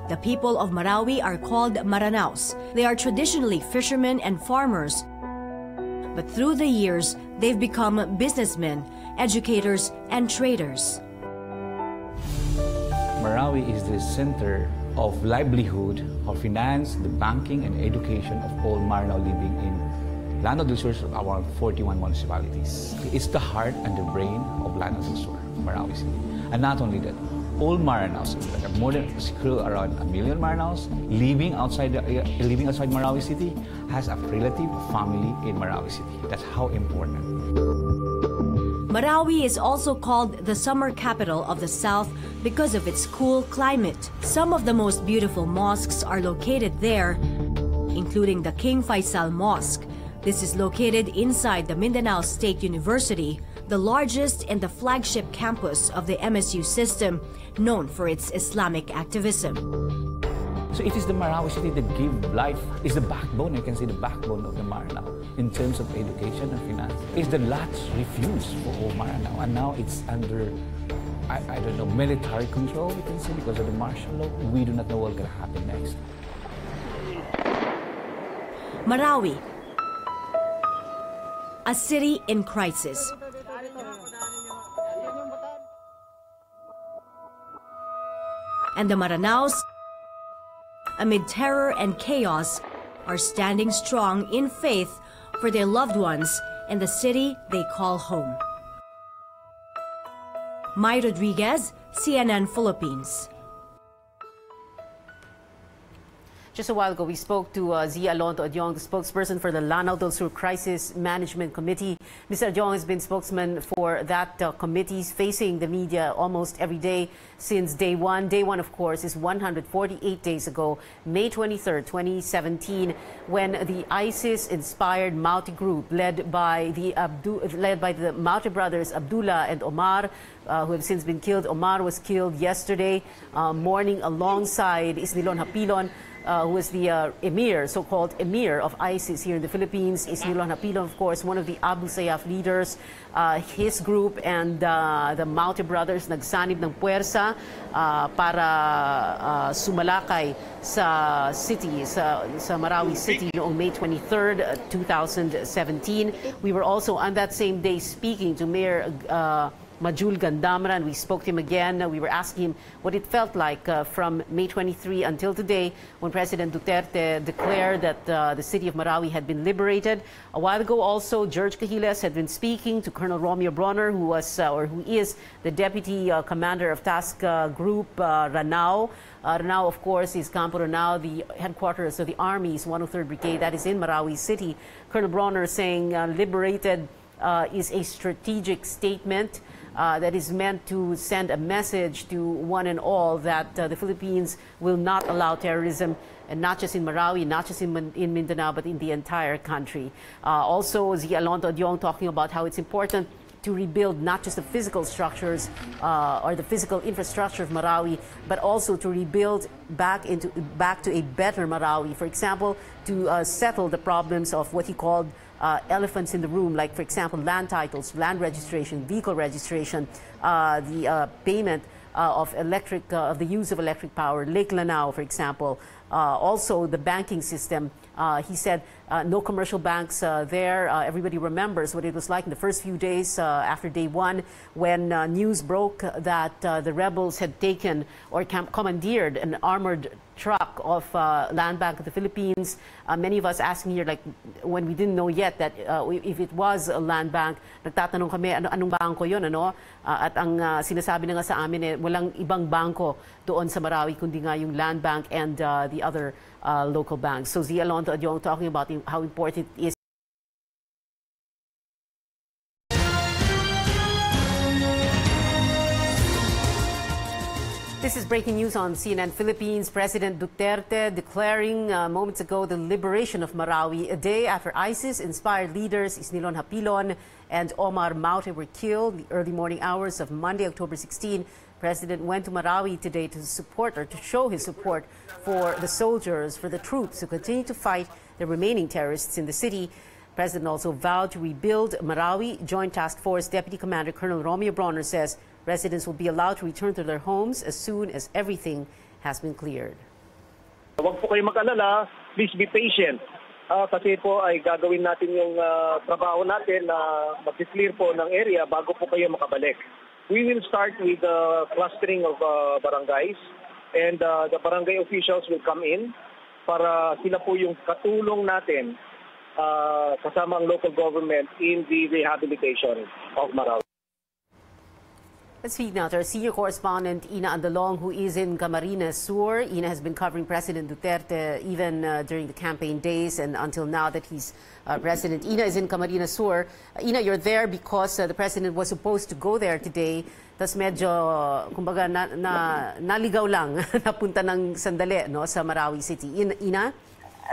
The people of Marawi are called Maranaos. They are traditionally fishermen and farmers, but through the years, they've become businessmen, educators, and traders. Marawi is the center of livelihood, of finance, the banking, and education of all Maranao living in Lanao del Sur, around 41 municipalities. It's the heart and the brain of Lanao del Sur, Marawi City. And not only that, all Maranaos, more than around 1 million Maranaos living outside Marawi City, has a relative family in Marawi City. That's how important. Marawi is also called the summer capital of the South because of its cool climate. Some of the most beautiful mosques are located there, including the King Faisal Mosque. This is located inside the Mindanao State University, the largest and the flagship campus of the MSU system, known for its Islamic activism. So it is the Marawi City that gives life, is the backbone, you can say the backbone of the Maranao in terms of education and finance. It's the last refuge for all Maranao, and now it's under, I don't know, military control, we can say, because of the martial law. We do not know what's going to happen next. Marawi, a city in crisis. And the Maranaos, amid terror and chaos, are standing strong in faith for their loved ones and the city they call home. Maite Rodriguez, CNN Philippines. Just a while ago, we spoke to Zia Alonto Adyong, the spokesperson for the Lanao del Sur Crisis Management Committee. Mr. Adyong has been spokesman for that committee, facing the media almost every day since day one. Day one, of course, is 148 days ago, May 23rd, 2017, when the ISIS-inspired Maute Group, led by the Maute brothers Abdullah and Omar, who have since been killed. Omar was killed yesterday morning alongside Isnilon Hapilon, who is the emir, so-called emir of ISIS here in the Philippines. Isnilon Hapilon, of course, one of the Abu Sayyaf leaders. His group and the Maute brothers nagsanib ng puwersa para sumalakay sa city, sa Marawi City noong May 23rd, 2017. We were also on that same day speaking to Mayor Majul Gandamran. We spoke to him again. We were asking him what it felt like from May 23 until today, when President Duterte declared that the city of Marawi had been liberated. A while ago also, George Cahiles had been speaking to Colonel Romeo Bronner, who is the Deputy Commander of Task Group Ranao. Ranao, of course, is Campo Ranao, the headquarters of the Army's 103rd Brigade. That is in Marawi City. Colonel Bronner saying liberated is a strategic statement that is meant to send a message to one and all that the Philippines will not allow terrorism, and not just in Marawi, not just in Mindanao, but in the entire country. Also, Zia Alonto Adyong talking about how it's important to rebuild not just the physical structures or the physical infrastructure of Marawi, but also to rebuild back to a better Marawi. For example, to settle the problems of what he called elephants in the room, like, for example, land titles, land registration, vehicle registration, the payment of the use of electric power, Lake Lanao, for example, also the banking system. He said no commercial banks there. Everybody remembers what it was like in the first few days after day one when news broke that the rebels had taken or commandeered an armored truck of Land Bank of the Philippines. Many of us asking here, like, when we didn't know yet that if it was a land bank, nagtatanong kami, anong bangko yun, ano? At ang sinasabi na nga sa amin, walang ibang bangko doon sa Marawi, kundi nga yung Land Bank and the other local banks. So Zia Alonto Adyong talking about how important it is. This is breaking news on CNN Philippines. President Duterte declaring moments ago the liberation of Marawi, a day after ISIS-inspired leaders Isnilon Hapilon and Omar Maute were killed in the early morning hours of Monday, October 16. President went to Marawi today to support or to show his support for the soldiers, for the troops who continue to fight the remaining terrorists in the city. President also vowed to rebuild Marawi. Joint Task Force Deputy Commander Colonel Romeo Bronner says residents will be allowed to return to their homes as soon as everything has been cleared. Huwag po kayo mag-alala, please be patient. Kasi po ay gagawin natin yung trabaho natin na mag-clear po ng area bago po kayo makabalik. We will start with the clustering of barangays, and the barangay officials will come in para sila po yung katulong natin kasama ang local government in the rehabilitation of Marawi. Let's speak now to our senior correspondent, Ina Andalong, who is in Camarines Sur. Ina has been covering President Duterte even during the campaign days and until now that he's president. Ina is in Camarines Sur. Ina, you're there because the president was supposed to go there today. Tas medyo, kumbaga, naligaw lang, napunta ng sandali, no, sa Marawi City. Ina?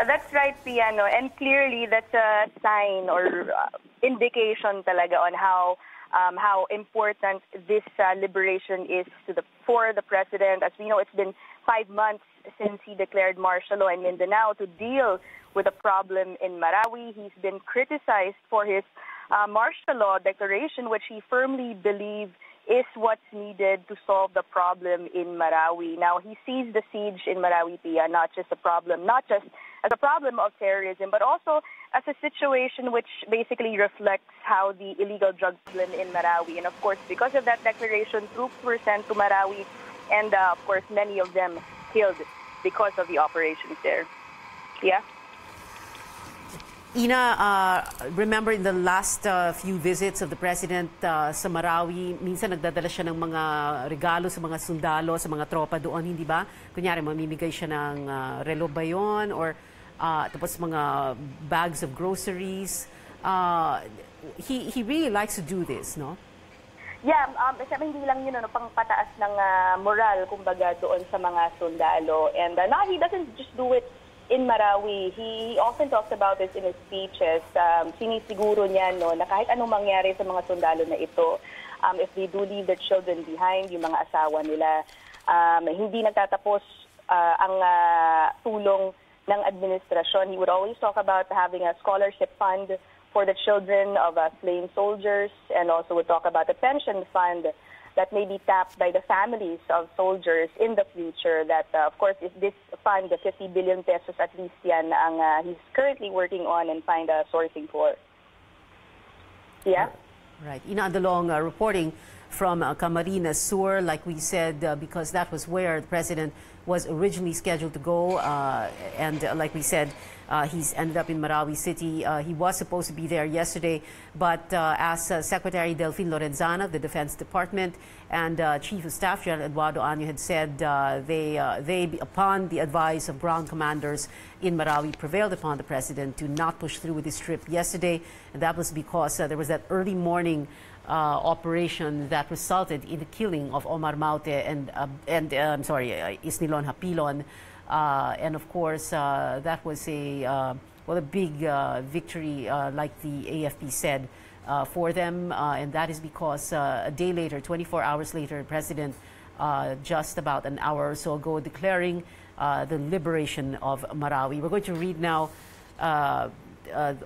That's right, Piano. And clearly, that's a sign or indication talaga on how important this liberation is for the president. As we know, it's been 5 months since he declared martial law in Mindanao to deal with a problem in Marawi. He's been criticized for his martial law declaration, which he firmly believes is what's needed to solve the problem in Marawi. Now, he sees the siege in Marawi, Pia, not just as a problem of terrorism, but also as a situation which basically reflects how the illegal drug problem in Marawi. And of course, because of that declaration, troops were sent to Marawi, and of course, many of them killed because of the operations there. Yeah. Ina, remember in the last few visits of the president sa Marawi, minsan nagdadala siya ng mga regalo sa mga sundalo, sa mga tropa doon, hindi ba? Kunyari, mamimigay siya ng relo ba yun? Or tapos mga bags of groceries. He really likes to do this, no? Yeah, hindi lang yun, pangpataas ng moral, kumbaga, doon sa mga sundalo. And he doesn't just do it in Marawi. He often talks about this in his speeches. Sinisiguro niya, no, na kahit anong mangyari sa mga sundalo na ito, if they do leave their children behind, yung mga asawa nila, hindi nagtatapos ang tulong ng administrasyon. He would always talk about having a scholarship fund for the children of slain soldiers, and also would talk about a pension fund that may be tapped by the families of soldiers in the future. That, of course, if this fund, the 50 billion pesos at least yan, ang he's currently working on and find a sourcing for. Yeah? Right. Ina Andalong reporting from Camarines Sur, like we said, because that was where the president was originally scheduled to go. And like we said, he's ended up in Marawi City. He was supposed to be there yesterday, but as Secretary Delfin Lorenzana of the Defense Department and Chief of Staff General Eduardo Anyo had said, they, upon the advice of ground commanders in Marawi, prevailed upon the president to not push through with his trip yesterday. And that was because there was that early morning operation that resulted in the killing of Omar Maute and Isnilon Hapilon. And of course, that was a big victory, like the AFP said, for them, and that is because a day later, 24 hours later, President just about an hour or so ago declaring the liberation of Marawi. We're going to read now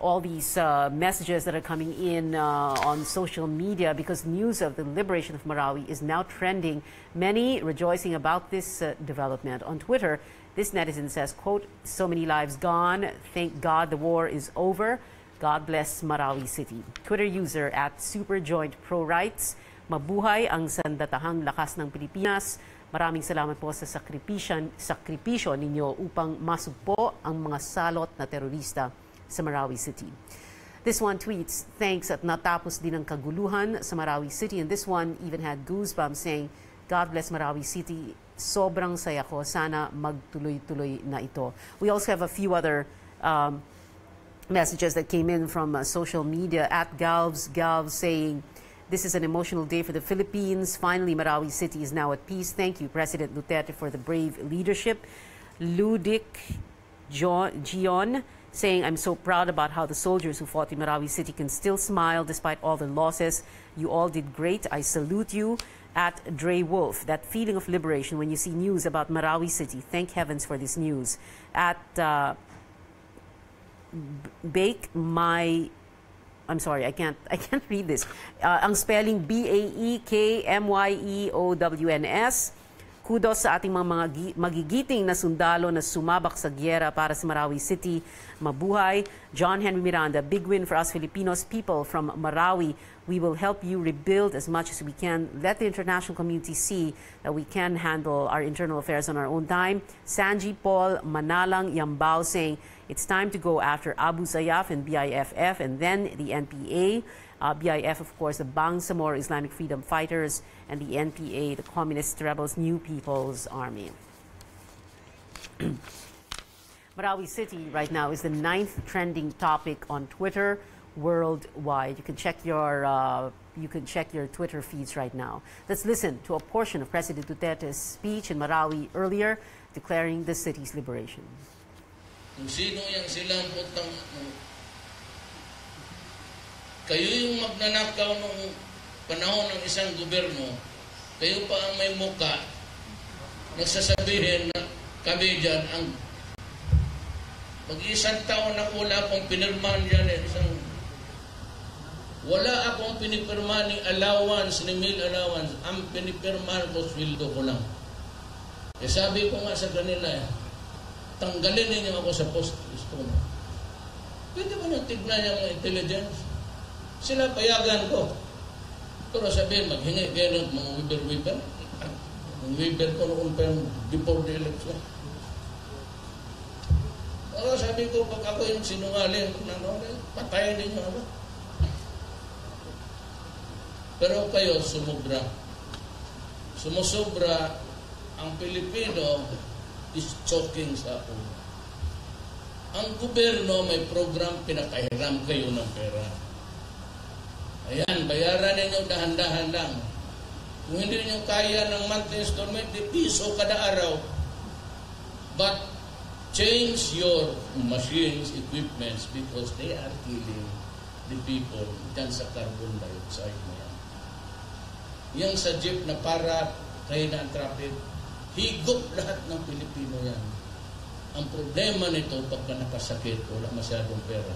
all these messages that are coming in on social media because news of the liberation of Marawi is now trending. Many rejoicing about this development. On Twitter, this netizen says, quote, "So many lives gone. Thank God the war is over. God bless Marawi City." Twitter user at SuperJointProRights, "Mabuhay ang sandatahang lakas ng Pilipinas. Maraming salamat po sa sakripisyo ninyo upang masugpo ang mga salot na terorista sa Marawi City." This one tweets, "Thanks at natapos din ang kaguluhan sa Marawi City." And this one even had goosebumps saying, "God bless Marawi City. Sobrang saya ko. Sana magtuloy-tuloy na ito." We also have a few other messages that came in from social media. At Galvs saying, "This is an emotional day for the Philippines. Finally, Marawi City is now at peace. Thank you, President Duterte, for the brave leadership." Ludic Gion saying, "I'm so proud about how the soldiers who fought in Marawi City can still smile despite all the losses. You all did great. I salute you." At Dre Wolf, "That feeling of liberation when you see news about Marawi City. Thank heavens for this news." At I'm sorry, I can't read this. Ang spelling BAEKMYEOWNS. "Kudos sa ating mga magigiting na sundalo na sumabak sa gyera para sa Marawi City. Mabuhay." John Henry Miranda, "Big win for us Filipinos. People from Marawi, we will help you rebuild as much as we can. Let the international community see that we can handle our internal affairs on our own time." Sanji Paul Manalang Yambao saying, "It's time to go after Abu Sayyaf and BIFF and then the NPA." BIF, of course, the Bangsamoro Islamic Freedom Fighters, and the NPA, the Communist Rebels New People's Army. Marawi City right now is the 9th trending topic on Twitter worldwide. You can check your Twitter feeds right now. Let's listen to a portion of President Duterte's speech in Marawi earlier, declaring the city's liberation. Kung sino yang silang putang kayo yung magnanakaw nung panahon ng isang gobyerno, kayo pa ang may muka nagsasabihin na kami dyan ang mag-isang taon na wala akong pinirmahan dyan wala akong pinipirmahan ni allowance, ni meal allowance. Ang pinipirmahan ko, sweldo ko lang. Sabi ko nga sa kanila, tanggalin ninyo ako sa post. Pwede mo nang tignan yung mga intelligence. Sila payagan ko. Pero sabihin, maghingi kayo ng mga Weber. Ang Weber ko noon pa before the election. Sabi ko, pag ako yung sinungaling, patayin din ako. Pero kayo, sumusobra ang Pilipino is choking sa ulo. Ang gobyerno may program, pinakahiram kayo ng pera. Ayan, bayaran ninyo dahan-dahan lang. Kung hindi ninyo kaya ng monthly installment, di piso kada araw. But change your machines, equipments, because they are killing the people dyan sa carbon dioxide na yan. Yang sa jeep na para kayo na ang traffic, higop lahat ng Pilipino yan. Ang problema nito, pagka nakasakit, wala masyadong pera,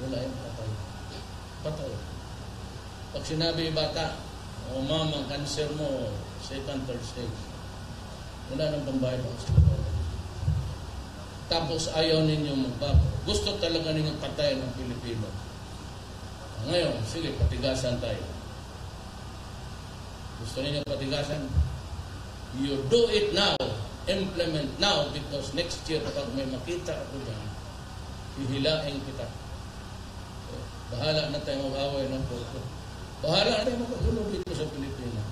wala yung patay. Pag sinabi bata, "O ma'am, ang cancer mo, second, third stage," wala nang pambayad ng hospital. Tapos ayaw ninyo magbago. Gusto talaga ninyong patayin ng Pilipino. Ngayon, sige, patigasan tayo. Gusto ninyo patigasan? You do it now. Implement now, because next year, pag may makita ako dyan, hihilain kita. Bahala na tayo mag-away ng puso. Bahala na tayo mag-ulo dito sa Pilipinas.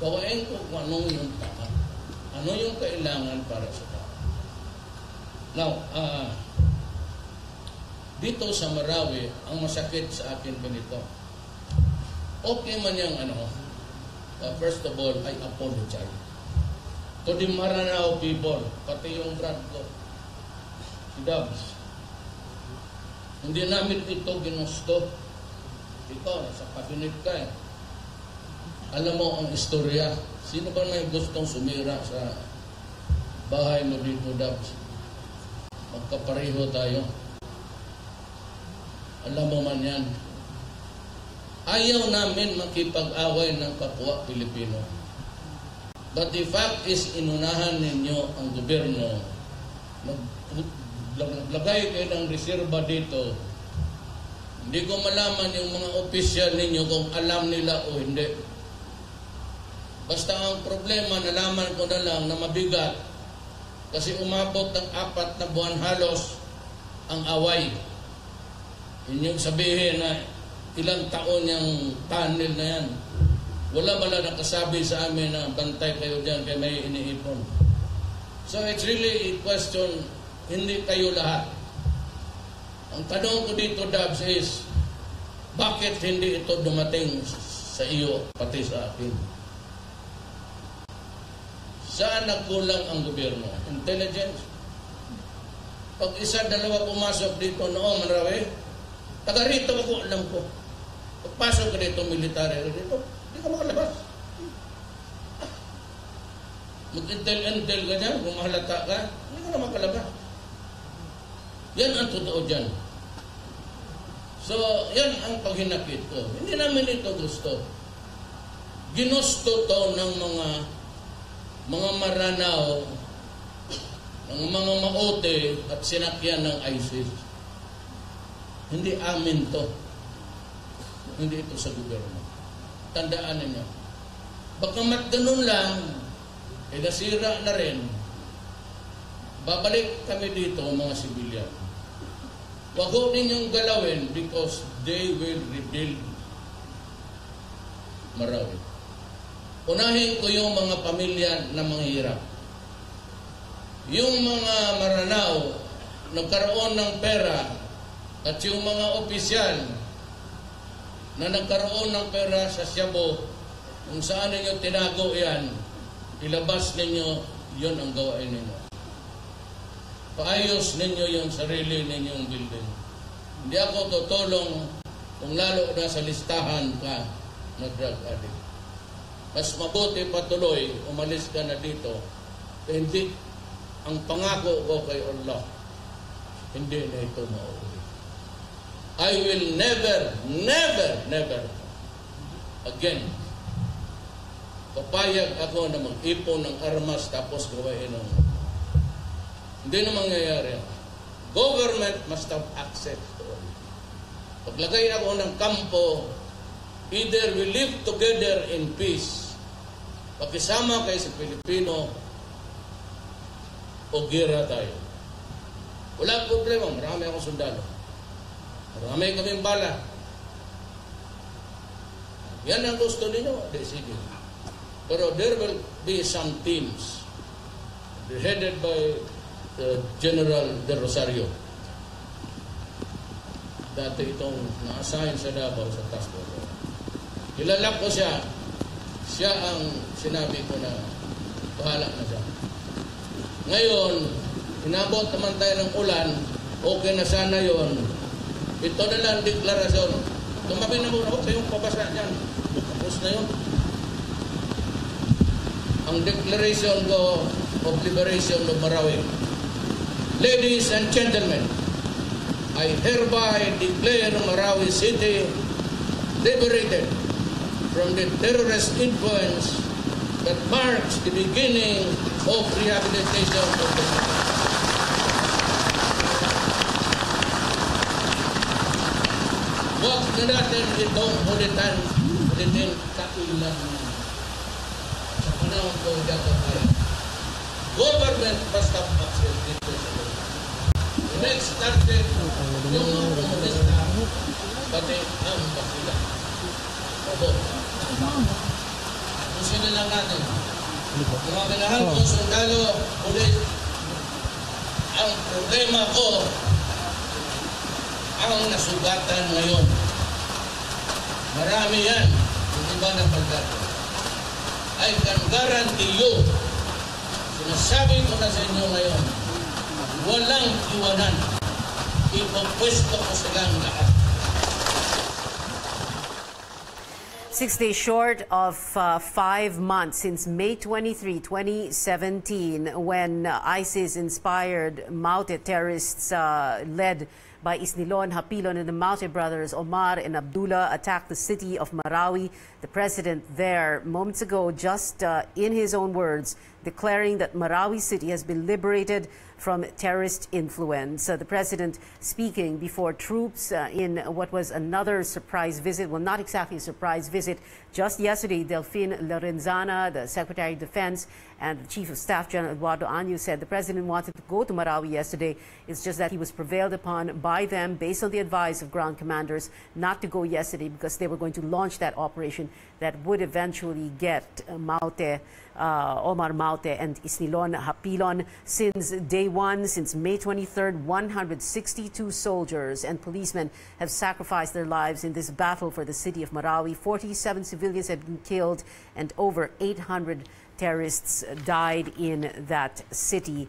Gawain ko kung ano yung tama. Ano yung kailangan para sa tao. Now, dito sa Marawi, ang masakit sa akin ganito. Okay man yung first of all, I apologize to the Maranao people, pati yung brand ko, si Dubs. Hindi namin ito ginusto. Ito, sa kabinet ka eh. Alam mo ang istorya. Sino ba may gustong sumira sa bahay mo dito, Dabs? Magkapareho tayo. Alam mo man yan. Ayaw namin makipag-away ng kapwa Pilipino. But the fact is, inunahan ninyo ang gobyerno. Naglagay kayo ng reserba dito. Hindi ko malaman yung mga opisyal ninyo kung alam nila o hindi. Basta ang problema, nalaman ko na lang na mabigat kasi umabot ng 4 na buwan halos ang away. Inyong sabihin na ilang taon yung tunnel na yan. Wala bala nakasabi sa amin na bantay kayo dyan kaya may iniipon. So it's really a question, hindi kayo lahat. Ang tanong ko dito, Dabs, is bakit hindi ito dumating sa iyo pati sa akin? Saan nagkulang ang gobyerno? Intelligence. Pag isa, dalawa pumasok dito noong Marawi, taga rito ako, alam ko. Pagpasok ka dito, military dito, hindi ka makalabas. Mag-intel-intel ka dyan, kung mahalata ka, hindi ka na makalabas. Yan ang totoo dyan. So, yan ang paghinakit ko. Hindi namin ito gusto. Ginusto to ng mga Maranao, ng mga Maute at sinakyan ng ISIS. Hindi amin to. Hindi ito sa gobyerno. Tandaan ninyo. Baka ganun lang, nasira na rin. Babalik kami dito, mga sibilyan. Wag ho ninyong galawin because they will rebuild Marawi. Unahin ko yung mga pamilya na manghihirap. Yung mga Maranao, nagkaroon ng pera at yung mga opisyal na nagkaroon ng pera sa Siabo, kung saan ninyo tinago yan, ilabas ninyo, yun ang gawain ninyo. Paayos ninyo yung sarili ninyong building. Hindi ako tutulong kung lalo na sa listahan ka na drug addict. Mas mabuti patuloy, umalis ka na dito. Hindi, ang pangako ko kay Allah, hindi na ito mauwi. I will never again papayag ako na mag-ipon ng armas tapos gawain ng hindi na mangyayari. Government must have access to all. Paglagay ako ng kampo, either we live together in peace, pakisama kayo sa Pilipino, o gira tayo. Wala problema, marami akong sundalo. Marami kaming bala. Yan ang gusto ninyo, sige. Pero there will be some teams headed by General De Rosario. Dati itong na-assign sa Davao sa task force. Kilala ko siya. Siya ang sinabi ko na bahala na siya. Ngayon, inabot naman tayo ng ulan, okay na sana yon. Ito na lang deklarasyon. Tumabi na muna, huwag kayong pabasa dyan. Tapos na yun. Ang declaration ko of liberation of Marawi. Ladies and gentlemen, I hereby declare Marawi City liberated from the terrorist influence that marks the beginning of rehabilitation of the city. Huwag na natin itong ulitin kailan sa panahon ko dapat tayo. Government must have access dito sa lugar. Next started yung mga komunista pati ang bakila. Pusin na lang natin. Mga minahal ko, sundalo, ulit. Ang problema ko, ang nasugatan ngayon. Marami yan. Hindi ba napagkat? I can guarantee you, sinasabi ko na sa inyo ngayon, walang iwanan. ipopwesto ko silang lahat. 6 days short of 5 months since May 23, 2017, when ISIS-inspired Maute terrorists led by Isnilon, Hapilon, and the Maute brothers, Omar and Abdullah, attacked the city of Marawi. The president there, moments ago, just in his own words, declaring that Marawi city has been liberated from terrorist influence. The president speaking before troops in what was another surprise visit. Well, not exactly a surprise visit. Just yesterday, Delphine Lorenzana, the Secretary of Defense, and the Chief of Staff General Eduardo Anyo said the president wanted to go to Marawi yesterday. It's just that he was prevailed upon by them, based on the advice of ground commanders, not to go yesterday because they were going to launch that operation that would eventually get Maute, Omar Maute and Isnilon Hapilon. Since day one, since May 23rd, 162 soldiers and policemen have sacrificed their lives in this battle for the city of Marawi. 47 civilians have been killed and over 800 terrorists died in that city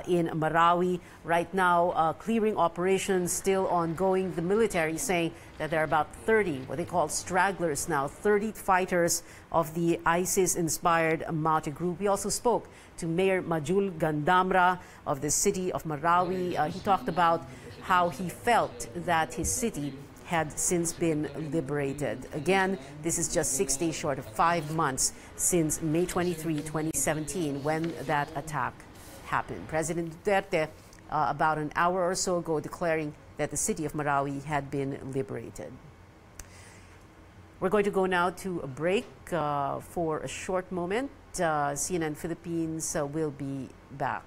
in Marawi. Right now, clearing operations still ongoing. The military saying that there are about 30, what they call stragglers now, 30 fighters of the ISIS-inspired Maute group. We also spoke to Mayor Majul Gandamra of the city of Marawi. He talked about how he felt that his city had since been liberated. Again, this is just 6 days short of 5 months since May 23, 2017, when that attack happened. President Duterte, about an hour or so ago, declaring that the city of Marawi had been liberated. We're going to go now to a break for a short moment. CNN Philippines will be back.